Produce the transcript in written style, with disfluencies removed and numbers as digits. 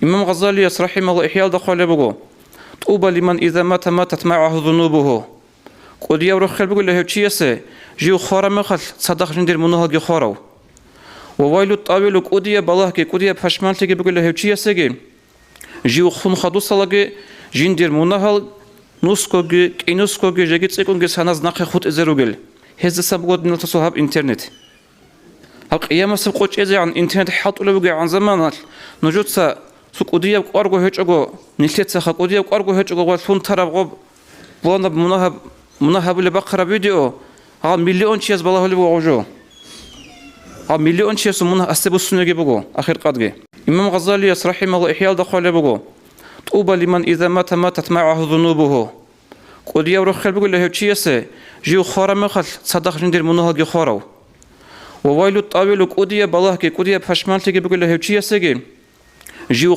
إمام غزالي رحمه الله إحيال دخل بقو طوبى لمن إذا ماتت معه ذنوبه قد يورخل بقول له تشيسه جيو خارا مخل صدق جندير منها جي خارو وويل الطاويل قدية بالله كي قدية بحشمان تيجي بقول له تشيسه جيو خون خدو صلاجي جندير منها نسكوجي كينسكوجي جيت سيكونجي سناز ناقي خود إزروجل هذا سبقود من تصواب إنترنت القيامة سبقوش إزاي عن إنترنت حاط ولا بقى عن زمان نجود سا سوق قدية بقارجو هيجو نسيت سخ قدية بقارجو هيجو وفون ترى بقى وانا مناهب اللي بقرا فيديو ها مليون شيء بالله اللي بوجو ها مليون شيء منها أستبو السنة بقو آخر قدقة إمام غزالي رحمه الله إحيال دخل بقو طوبى لمن إذا ماتت معه ذنوبه قد يورخل بقول له تشيسه جيو خارا مخل صدق جندير منها جي خارو وويل الطاويل قدية بالله كي قدية بحشمان تيجي بقول له تشيسه جيو